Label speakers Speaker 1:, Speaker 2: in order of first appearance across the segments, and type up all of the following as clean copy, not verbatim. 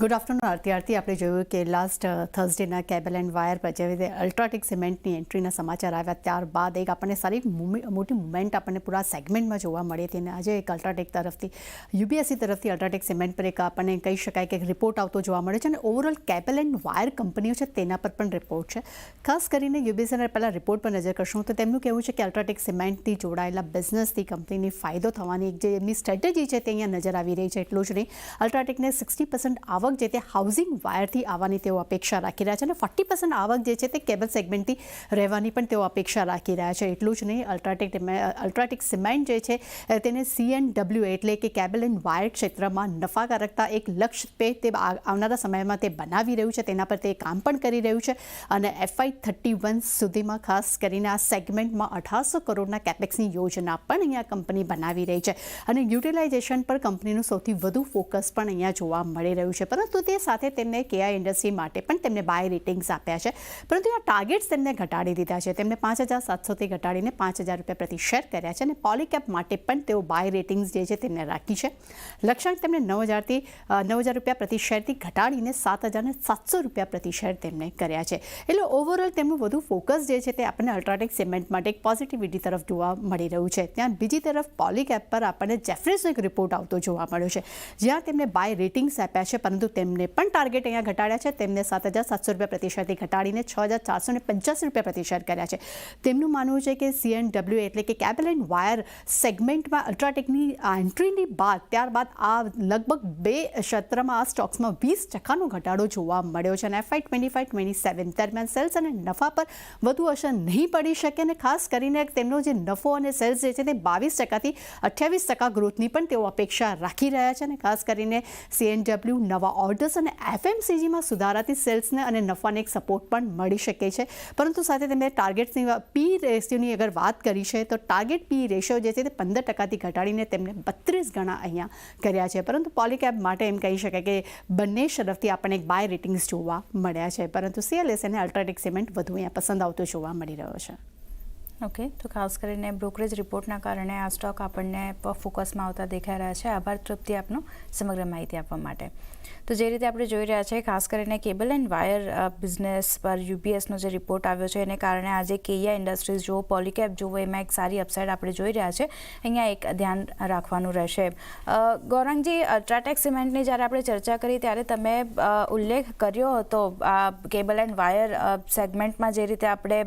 Speaker 1: Good afternoon આરતી આપણે જોયું કે લાસ્ટ થર્સડેના કેબલ એન્ડ વાયર પર જેવી રીતે અલ્ટ્રાટેક સિમેન્ટની એન્ટ્રીના સમાચાર આવ્યા ત્યારબાદ એક આપણને સારી મોટી મુવમેન્ટ આપણને પૂરા સેગમેન્ટમાં જોવા મળી હતી અને આજે એક અલ્ટ્રાટેક તરફથી યુબીએસસી તરફથી અલ્ટ્રાટેક સિમેન્ટ પર એક આપણને કહી શકાય કે રિપોર્ટ આવતો જોવા મળે છે અને ઓવરઓલ કેબલ એન્ડ વાયર કંપનીઓ છે તેના પર પણ રિપોર્ટ છે. ખાસ કરીને યુબીએસસીના પહેલાં રિપોર્ટ પર નજર કરશું તો તેમનું કહેવું છે કે અલ્ટ્રાટેક સિમેન્ટથી જોડાયેલા બિઝનેસથી કંપનીની ફાયદો થવાની એક જે એમની સ્ટ્રેટેજી છે તે અહીંયા નજર આવી રહી છે. એટલું જ નહીં, અલ્ટ્રાટેકને 60% આવક જે તે હાઉસિંગ વાયરથી આવવાની તેઓ અપેક્ષા રાખી રહ્યા છે અને 40% આવક જે છે તે કેબલ સેગમેન્ટથી રહેવાની પણ તેઓ અપેક્ષા રાખી રહ્યા છે. એટલું જ નહીં, અલ્ટ્રાટેક સિમેન્ટ જે છે તેને CNW એટલે કે કેબલ એન્ડ વાયર ક્ષેત્રમાં નફાકારકતા એક લક્ષ્ય તે આવનારા સમયમાં તે બનાવી રહ્યું છે, તેના પર તે કામ પણ કરી રહ્યું છે અને FY31 સુધીમાં ખાસ કરીને આ સેગમેન્ટમાં 1800 કરોડના કેપેક્સની યોજના પણ અહીંયા કંપની બનાવી રહી છે અને યુટિલાઇઝેશન પર કંપનીનું સૌથી વધુ ફોકસ પણ અહીંયા જોવા મળી રહ્યું છે. પરંતુ તે સાથે તેમને KI ઇન્ડસ્ટ્રી માટે પણ તેમને બાય રેટિંગ્સ આપ્યા છે, પરંતુ આ ટાર્ગેટ્સ તેમને ઘટાડી દીધા છે. તેમને 5,700થી ઘટાડીને 5,000 રૂપિયા પ્રતિ શેર કર્યા છે અને પોલીકેપ માટે પણ તેઓ બાય રેટિંગ્સ જે છે તેમને રાખી છે. લક્ષ્યાંક તેમને 9,000 રૂપિયા પ્રતિ શેરથી ઘટાડીને 7,700 રૂપિયા પ્રતિ શેર તેમને કર્યા છે. એટલે ઓવરઓલ તેમનું વધુ ફોકસ જે છે તે આપણને અલ્ટ્રાટેક સિમેન્ટ માટે એક પોઝિટિવિટી તરફ જોવા મળી રહ્યું છે. ત્યાં બીજી તરફ પોલીકેપ પર આપણને જેફરીઝનો એક રિપોર્ટ આવતો જોવા મળ્યો છે, જ્યાં તેમને બાય રેટિંગ્સ આપ્યા છે, પરંતુ તેમને પણ ટાર્ગેટ અહીંયા ઘટાડ્યા છે. તેમને 7,700 રૂપિયા પ્રતિ શેરથી ઘટાડીને 6,485 રૂપિયા પ્રતિ શેર કર્યા છે. તેમનું માનવું છે કે CNW એટલે કે કેબલ એન્ડ વાયર સેગમેન્ટમાં અલ્ટ્રાટેકની એન્ટ્રીની બાદ ત્યારબાદ આ લગભગ 2 ક્ષેત્રમાં આ સ્ટોક્સમાં 20% ઘટાડો જોવા મળ્યો છે અને FY25-27 દરમિયાન સેલ્સ અને નફા પર વધુ અસર નહીં પડી શકે અને ખાસ કરીને તેમનો જે નફો અને સેલ્સ જે છે તે 22%થી 28% ગ્રોથની પણ તેઓ અપેક્ષા રાખી રહ્યા છે અને ખાસ કરીને CNW નવા ઓર્ડર્સ અને FMCGમાં સુધારાથી સેલ્સને અને નફાને એક સપોર્ટ પણ મળી શકે છે. પરંતુ સાથે તેમણે ટાર્ગેટ્સની પી રેશિયોની અગર વાત કરી છે તો ટાર્ગેટ પી રેશિયો જે છે તે 15%થી ઘટાડીને તેમને 32 ગણા અહીંયા કર્યા છે. પરંતુ પોલીકેપ માટે એમ કહી શકાય કે બંને તરફથી આપણને એક બાય રેટિંગ્સ જોવા મળ્યા છે, પરંતુ CLS અને અલ્ટ્રાટેક સિમેન્ટ વધુ અહીંયા પસંદ આવતો જોવા મળી રહ્યો છે.
Speaker 2: ઓકે, તો ખાસ કરીને બ્રોકરેજ રિપોર્ટના કારણે આ સ્ટોક આપણને ફોકસમાં આવતા દેખાઈ રહ્યા છે. આભાર તૃપ્તિ આપનો સમગ્ર માહિતી આપવા માટે. તો જે રીતે આપણે જોઈ રહ્યા છે, ખાસ કરીને કેબલ એન્ડ વાયર બિઝનેસ પર UBSનો જે રિપોર્ટ આવ્યો છે એને કારણે આજે KI ઇન્ડસ્ટ્રીઝ જુઓ, પોલીકેપ જુઓ, એમાં એક સારી અપસાઇડ આપણે જોઈ રહ્યા છે. અહીંયા એક ધ્યાન રાખવાનું રહેશે. ગૌરાંગજી, અલ્ટ્રાટેક સિમેન્ટની જ્યારે આપણે ચર્ચા કરી ત્યારે તમે ઉલ્લેખ કર્યો હતો આ કેબલ એન્ડ વાયર સેગમેન્ટમાં જે રીતે આપણે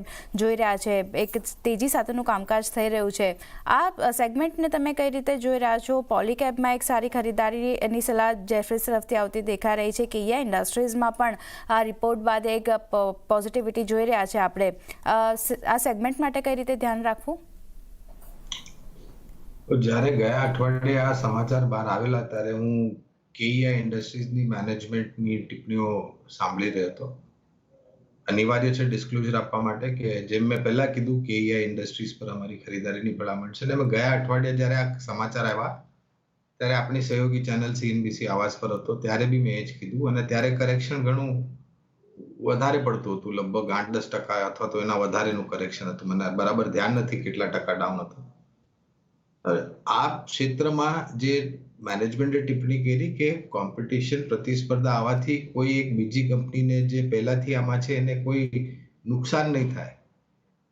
Speaker 2: જોઈ રહ્યા છે એક તેજી સાથેનું કામકાજ થઈ રહ્યું છે. આ સેગમેન્ટને તમે કઈ રીતે જોઈ રહ્યા છો? પોલીકેપમાં એક સારી ખરીદારીની સલાહ જેફરીઝ તરફથી આવતી દેખાઈ રહી છે. KI ઇન્ડસ્ટ્રીઝમાં પણ આ રિપોર્ટ બાદ એક પોઝિટિવિટી જોઈ રહ્યા છે આપણે. આ સેગમેન્ટ માટે કઈ રીતે ધ્યાન રાખવું?
Speaker 3: જ્યારે ગયા અઠવાડિયે આ સમાચાર બહાર આવેલા ત્યારે હું KI ઇન્ડસ્ટ્રીઝની મેનેજમેન્ટની ટિપ્પણીઓ સાંભળી રહ્યો હતો. અનિવાર્ય છે ડિસ્ક્લોઝર આપવા માટે કે જેમ મેં પહેલા કીધું કે KI ઇન્ડસ્ટ્રીઝ પર અમારી ખરીદારીની ભલામણ છે અને ગયા અઠવાડિયે જ્યારે આ સમાચાર આવ્યા ત્યારે આપણી સહયોગી ચેનલ CNBC આવાજ પર હતો, ત્યારે બી મેં એ જ કીધું અને ત્યારે કરેક્શન ઘણું વધારે પડતું હતું, લગભગ 8-10% અથવા તો એના વધારેનું કરેક્શન હતું. મને બરાબર ધ્યાન નથી કેટલા ટકા ડાઉન હતું. આ ક્ષેત્રમાં જે મેનેજમેન્ટે ટિપ્પણી કરી કે કોમ્પિટિશન પ્રતિસ્પર્ધા આવવાથી કોઈ એક બીજી કંપનીને જે પહેલાથી આમાં છે એને કોઈ નુકસાન નહીં થાય.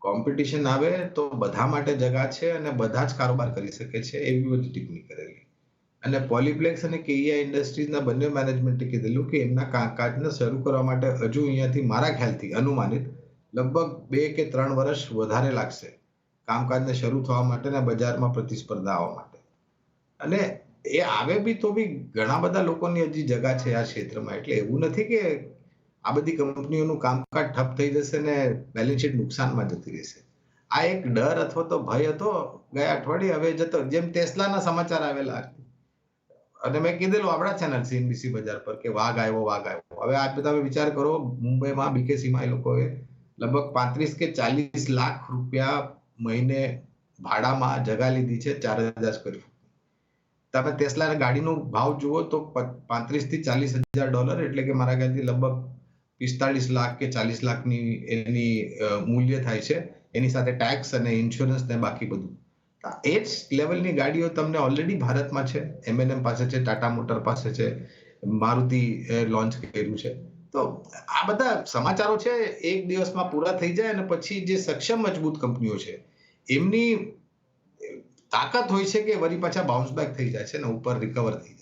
Speaker 3: કોમ્પિટિશન આવે તો બધા માટે જગા છે અને બધા જ કારોબાર કરી શકે છે, એવી બધી ટિપ્પણી કરેલી. અને પોલીપ્લેક્સ અને KI ઇન્ડસ્ટ્રીઝના બંને મેનેજમેન્ટે કીધેલું કે એમના કામકાજને શરૂ કરવા માટે હજુ અહીંયાથી મારા ખ્યાલથી અનુમાનિત લગભગ 2 કે 3 વર્ષ વધારે લાગશે કામકાજને શરૂ થવા માટે અને બજારમાં પ્રતિસ્પર્ધા આવવા માટે. અને એ આવે બી તો બી ઘણા બધા લોકોની હજી જગા છે આ ક્ષેત્રમાં. એટલે એવું નથી કે આ બધી કંપનીઓનું કામકાજ ઠપ થઈ જશે ને બેલેન્સ શીટ નુકસાનમાં જતી રહેશે. આ એક ડર અથવા તો ભય હતો ગયા અઠવાડિયે, હવે જતો. જેમ ટેસ્લાના સમાચાર આવેલા અને મેં કીધેલું આપણા ચેનલ CNBC બજાર પર કે વાઘ આવ્યો. હવે આ તમે વિચાર કરો, મુંબઈમાં BKCમાં એ લોકોએ લગભગ 35 કે 40 લાખ રૂપિયા મહિને ભાડામાં જગા લીધી છે 4,000 સ્ક્વેર ફૂટ. તમે ટેસ્લાના ગાડીનો ભાવ જુઓ તો 35 થી 40 હજાર ડોલર, એટલે કે મારા ખ્યાલથી લગભગ 45 લાખ કે 40 લાખની એની મૂલ્ય થાય છે. એની સાથે ટેક્સ અને ઇન્સ્યોરન્સ ને બાકી બધું. એ જ લેવલની ગાડીઓ તમને ઓલરેડી ભારતમાં છે. M&M પાસે છે, ટાટા મોટર પાસે છે, મારુતિ લોન્ચ કર્યું છે. તો આ બધા સમાચારો છે એક દિવસમાં પૂરા થઈ જાય અને પછી જે સક્ષમ મજબૂત કંપનીઓ છે એમની તાકાત હોય છે કે વળી પાછા બાઉન્સ બેક થઈ જાય છે ને ઉપર રિકવર થઈ જાય.